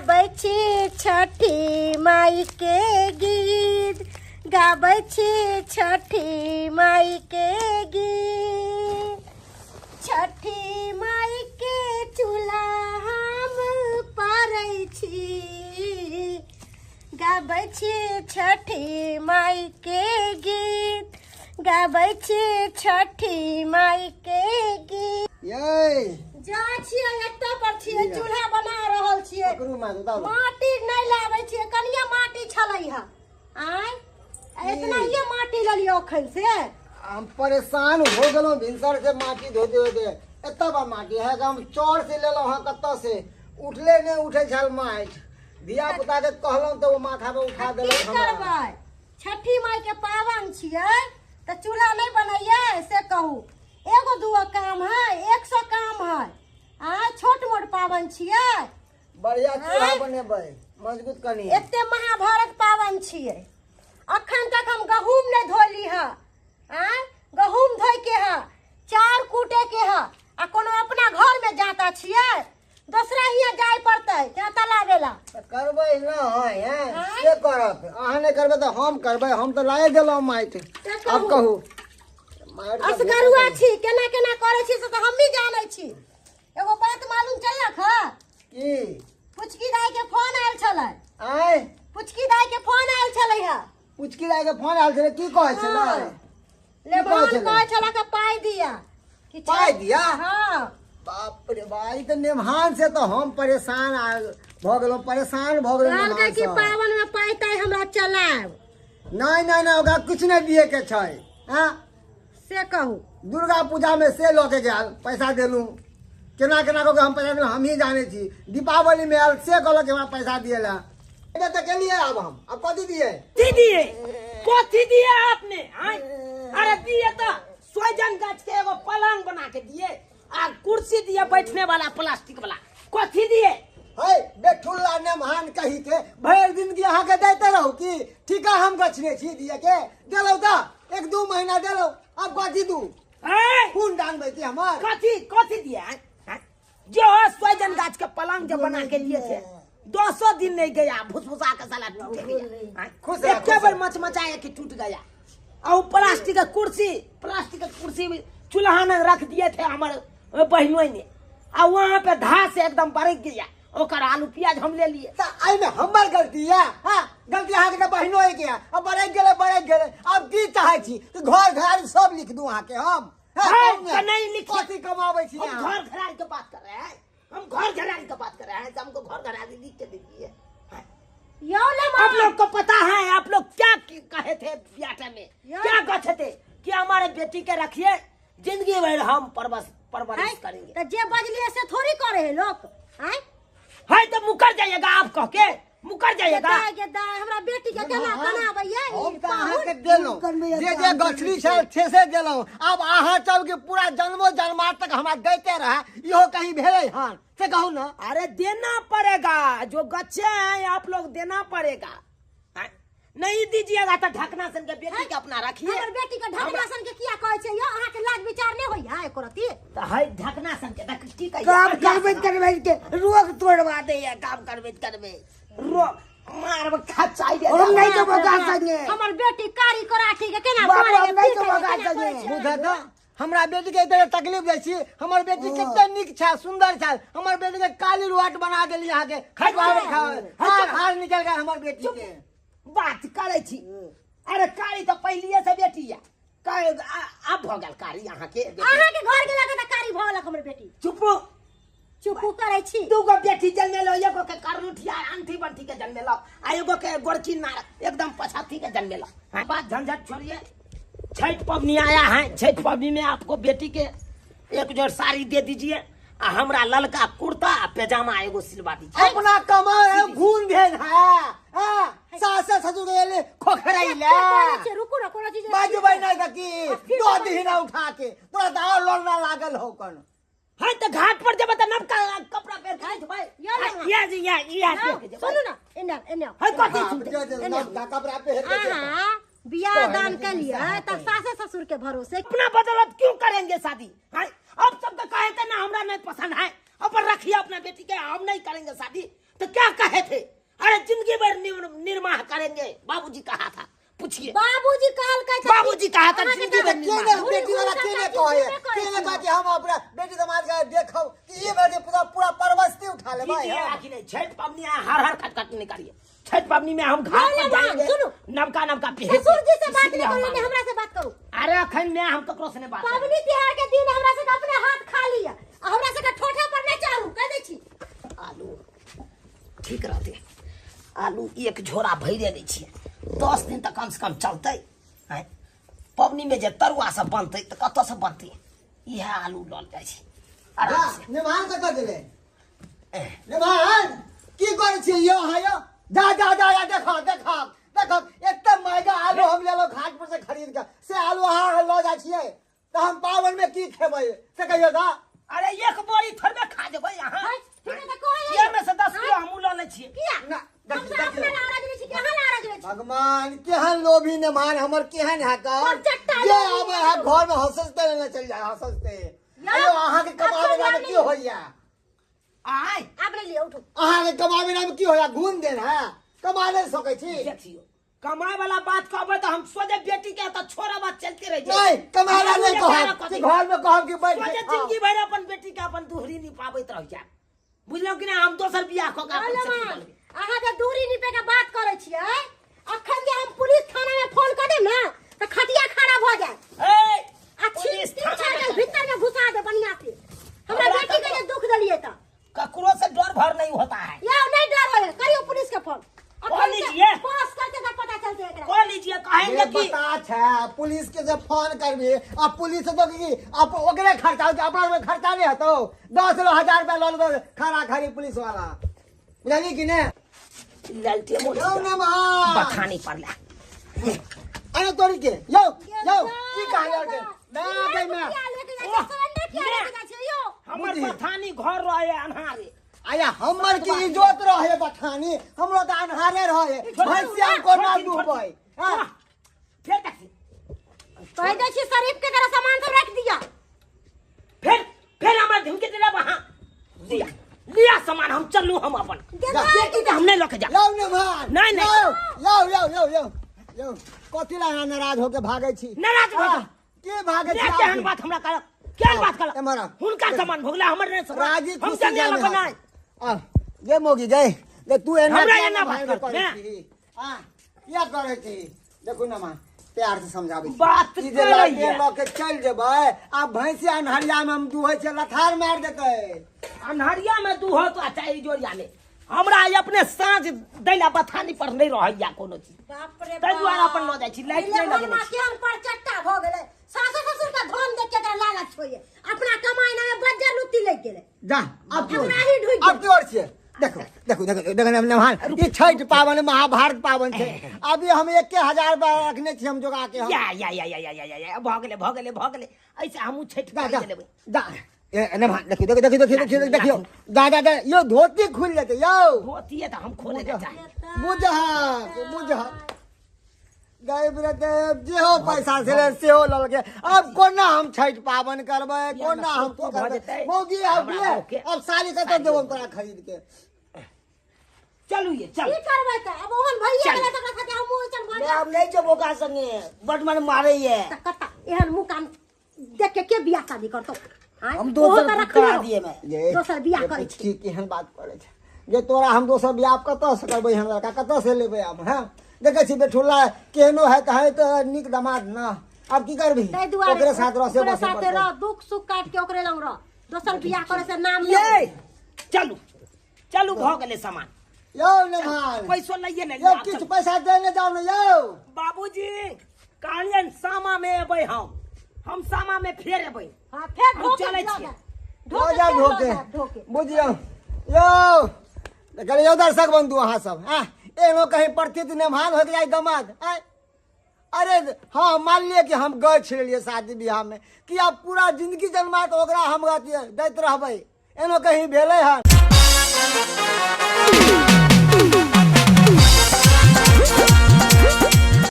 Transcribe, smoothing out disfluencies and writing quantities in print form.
गाबै छी छठी माई के गीत, गाबै छी छठी माई के गीत। छठी माई के चूल्हा हम पारै छी, गाबै छी छठी माई के गीत, गाबै छी छठी माई के गीत। जा छियै एतऽ पर छियै, चूल्हा बना रहल छियै, माटी नहीं लाबै छियै, कनिया माटी छलै है इतना ये माटी ललियो अखन से हम परेशान हो गलो भिनसर से माटी धोते होते। एत बा माटी है हम चौर से लेलो हां, कत्त से उठले ने उठे छल माट। धिया पुता के कहलौ तो वो माथा पे उठा देलो हमरा। छठी माई के पावन छियै त चूल्हा नहीं बनैया से कहू। एगो दूगो काम है, 100 काम है। छोट मोट पावन छियै, बढ़िया चूल्हा बनेबै, मजबूत कनी। एते महाभारत पावन छियै, अखन तक हम गहूम नहीं धोली है। गहूम धोइ के है, चार कूटे के है, आ कोनो अपना घर में जाता छियै, दूसरा हिया जाय पड़तै जाता लागेला। करबै न है से करब, अहाँ नहीं करबै त हम करबै। हम त लाए देलो माट। अब कहू असगरुआ छी, केना केना करे छी से त हम भी जानै छी। एगो बात मालूम चलक ह की पुचकी दाई के फोन आयल छलै। आय पुचकी दाई के फोन आयल छलै है। पुचकी दाई के फोन आयल छलै, की कहै छलै? लेबन कहै छला के पाई दिया कि पाई दिया? हां। बाप रे भाई तो नेमहान से तो हम परेशान भ गेलो, परेशान भ गेलो। कहलकै कि पावन में पाई ताई हमरा चलाब। नहीं नहीं नहीं, ओकरा कुछ नहीं दिए के छै। हां से कहू दुर्गा पूजा में से ल के गेल, पैसा देलू। केना केना को हम पैसा देलू हम ही जाने छी। दीपावली में आयल से कहलक हमरा पैसा दिएला। एटा त के लिए अब कथि दिए? दिए कथि दिए आपने? अरे दिए तो सोजन गाछ के एगो पलंग बना के दिए, आ कुर्सी दिए बैठने वाला प्लास्टिक वाला। कथि दिए? है बेठुल्ला नेमहान कही थे भर दिन की अहाँ के देते रहू की ठीका हम गछने छी दिए के देलौ त 1-2 महीना देलौ। अब कथि दू? खून डांगबै की हमर? कथि कथि दिए? जो सोजन गाछ के पलंग जो बना के दिए थे, 200 दिन नहीं गया, भुसभुसा के साला टूट गया। खुश एक बार मचमचाया कि टूट गया। और प्लास्टिक का कुर्सी चूल्हा में रख दिए थे हमारे बहनों ने, और वहाँ पे धास से एकदम बरक गया। ओकर आलू प्याज हम ले लिए। त आई में हमर गलती है? हां गलती अहाँ के बहिनो है के। अब बरक गेले। अब की चाहे छी तो घर घर सब लिख दूं अहाँ के हम? नहीं लिखिए। कथि कमाबै छी? हम घर घरारी के बात कर रहे हैं, हम घर घरारी की बात कर रहे हैं। हमको घर घरारी लिख के दीजिए। आप लोग को पता है आप लोग क्या कहे थे ब्याटा में? क्या कहते थे कि हमारे बेटी के रखिए, जिंदगी भर हम परवरिश करेंगे। तो जे बजलिए से थोड़ी करे है लोग। है तो मुकर जाइएगा, आप कह के मुकर जाइएगा। हमरा बेटी के केना बनाबैया? हम त अहाँ के देलौ जे गछली छल से देलौ। अब अहाँ सब के पूरा जन्मो जन्मांत तक हमरा देते रहा, इहो कहीं भेलै हन से कहू ना। अरे देना पड़ेगा, जो गच्छे हैं आप लोग देना पड़ेगा। नहीं दीजिएगा तो ढकना सन के बेटी के अपना रखिए। हमर बेटी के ढकना सन के किया कहै छै यो? अहाँ के लाज विचार नहीं होइया एको रती? तो है ढकना सन के की कहिए? काम करबै के रोग तोड़वा दे या काम करबै रोग मारब खचाई। हम नहीं तो बगा संगे। हमर बेटी कारी कराठी के केना बाप मारे हम नहीं तो बगा संगे। बुझा त हमरा बेटी के इधर तकलीफ दै छी। हमर बेटी कितना निक छ, सुंदर छ। हमर बेटी के काली रुआट बना देली अहाँ के। हार निकल गया हमर बेटी के। बात करे छी। अरे कारी तो पहलिए से बेटी है, अब भ गेल कारी अहाँ के। अहाँ के घर के लगे त कारी भ गेल हमर बेटी। चुप करे छी। दूगो बेटी जन्मे लो, एगो के करनुठिया अंठी बंठी के जन्मे लो, आ एगो के गोरची नार एकदम पछाती के जन्मे लो। बात झंझट छोड़िए। छठ पवनी आया है, छठ पवनी में आपको बेटी के एक जोड़ साड़ी दे दीजिए, आ हमरा ललका कुर्ता पैजामा एगो सिलवा दीजिए। अपना कमाए घून भेल है। सास ससुर के ले खोखराइले। रुको ना कोनो चीज बाजू भाई नहीं की दो दिन उठा के तोरा दाव लोलना लागल हो कन। है तो घाट पर जब त नमका कपड़ा पहन के भाई या जी या सुनो ना एने है कथि नमका कपड़ा पहन हां बियाह दान के लिए तब सास ससुर के भरोसे अपना बदौलत क्यों करेंगे शादी? है अब सबका कहे थे ना हमरा नहीं पसंद है, अपन रखिए अपना बेटी के, हम नहीं करेंगे शादी। तो क्या कहे थे? अरे जिंदगी भर निर्वाह करेंगे, बाबूजी कहा था। पूछिए बाबूजी कहल का बाबूजी कहा था जिंदगी भर केने बेटी वाला केने कहे केने बाकी हम अपना बेटी समाज का देखो कि ये बेटी पूरा पूरा परवस्ती उठा ले भाई। नहीं छठ पवनी हर खटखट निकालिए। छठ पवनी में हम घाट पर जाएंगे, नमका नमका ससुर जी से बात नहीं करो, हमरा से बात करो। अरे अखन में हम ककरो से नहीं बात पवनी त्योहार के दिन हमरा से अपने हाथ खा लिया, हमरा से ठोठा पर नहीं चाहू कह दे छी। आलू ठीक रहते, आलू एक झोरा भैरे दै छियै, 10 दिन तक कम से कम चलते। पवनी में जे तरुआ सब बनते तो कत से बनते, यह आलू लल जाय छै आराम से। निमान कत गेले निमान की करे छी यो हायो जा जा जा देखो देखो देखो एते महंगा आलू हम लेलो घाट पर से खरीद के से आलू अहाँ ल जा छियै तो हम पावन में की खेबै से कहियो दा। अरे एक बोरी थोड़े खा देबै अहाँ, ये में से 10 किलो हम ल ले छियै। किया हम से अपने नाराज नहीं छी, केहन नाराज नहीं छी। भगवान केहन लोभी ने मान हमर केहन है का जे आबे है घर में हंसते न चल जाए हंसते। अयो अहाँ के कमावे ना की होइया आय आप ले लियो उठो। अहाँ के कमावे ना की होइया घूम देन है कमा नहीं सकै छी। देखियो कमाए वाला बात कहबै तो हम सोचे बेटी के तो छोरा बात चलते रह जाए। नहीं कमाला नहीं कहब कि घर में कहब कि बैठ सोचे जिंदगी भर अपन बेटी के अपन दुहरी नहीं पाबैत रह जाए, बुझलो कि ना। हम दोसर बियाह क के अपन सेटिंग कर लेबै। अहाँ के दूरी निपे के बात करे छियै, अखन जे हम पुलिस थाना में फोन कर देम ना तो खटिया खराब हो जाए। ए पुलिस थाना के भीतर में घुसा दे बढ़िया से। हमरा बेटी के जे दुख दलिए त ककरो से डर भर नहीं होता है। या नहीं डर होए, करियो पुलिस के फोन। कॉल लीजिए, पास करके का पता चलते एकरा। कॉल लीजिए, कहेंगे कि पता छै पुलिस के जे फोन करबी अब पुलिस तो की अब ओकरे खर्चा अपना में खर्चा नहीं हतो 10,000 रुपया ल लो खरा खरी पुलिस वाला बुझली कि ने। ललते मोड़ यो ने मां बखानी पड़ला। अरे तोरी के यो यो की कहले के मैं हमर बथानी घर रहे अन्हारे। आया हमर की इज्जत रहे बथानी हमरो त अन्हारे रहे भैंसिया को ना डूबै। हां फिर देखी कह दे छी शरीफ के करा सामान सब रख दिया। फिर हमर धमकी देला वहां दिया लिया सामान हम चलू हम अपन बेटी के हम नहीं लेके जा। लो ने मार नहीं नहीं यो कथि ला नाराज होके भागै छी। नाराज हो के भागै छी केहन बात हमरा कर केहन बात कर एमरा हुनका सामान भोगला हमर नहीं सामान राजी हम चल जा बनाए। जे मोगी गए ले तू एना हमरा एना बात कर हां क्या करे छी देखो ना मां प्यार से समझाबे बात ई जे लागे के चल जेबै आ भैंसिया अन्हरिया में हम दुहै छै लथार मार देतै। अन्हरिया में दुहो तो अच्छा ई जोरिया में हमरा अपने साँझ दैला बथानी पर नहीं रहैया कोनो चीज। बाप रे तै दुआरे अपन ल जाय छी लाइट नहीं लगे मां केहन पर चट्टा भ गेलै। सासु ससुर का धन देख के एकरा लागत छोये, अपना कमाई ना में बज्जर लुत्ती लग गेलै। जा अब की हमरा ही ढुक अब की और छियै देखो देखो देखो देखो नहान ई छठ पावन महाभारत पावन छै अभी हम 1000 रुपया रखने छी हम जोगा के हम या भ गेले ऐसे हमहू छठ जा कर लेबै। जा ए नहान देखियो दादा यो धोती खुल जेतै यो होती है तो हम खोले के चाहे बुझ गए ब्रत जे हो पैसा से हो लल के अब कोना हम छठ पावन करबै कोना हम की करबै मोगी अब साली के तो देबो तोरा खरीद के। चलू ये चल की करबै त अब ओहन भैया गेलै त ओकरा साथे हम चल मैं अब नहीं जबो का संगे बड मन मारे ये कत्ता एहन मुंह कान देख के बियाह शादी करतो। हम दोसर करा दिए मैं दोसर बियाह करै छी की केहन बात करे छै जे तोरा हम दोसर बियाह कतऽ से करबै हम लड़का कतऽ से लेबै हम। हां देखे छी बेठुल्ला केहनो है त निक दामाद ना अब की करबी ओकरे साथ रह से ओकरे साथे रह दुख सुख काट के ओकरे लंग रह दोसर बियाह करे से नाम ये चलू चलू भ गेले सामान यो नहान पैसो लइए नहीं यो किछ पैसा देने जाओ न यो बाबूजी कालियन सामा में एबै हम सामा में फेर एबै। हां फेर हम चलै छी ढोके बुझियो यो देखलियो दर्शक बंधु अहाँ सब हां एनो कहीं प्रतिदिन नेमान हो जाए दमाद। अरे हाँ मान लिए कि हम गए छिड़िए शादी ब्याह में कि अब पूरा जिंदगी जन्मा तो ओकरा हम दैत रहबै एनो कहीं भेलै हन।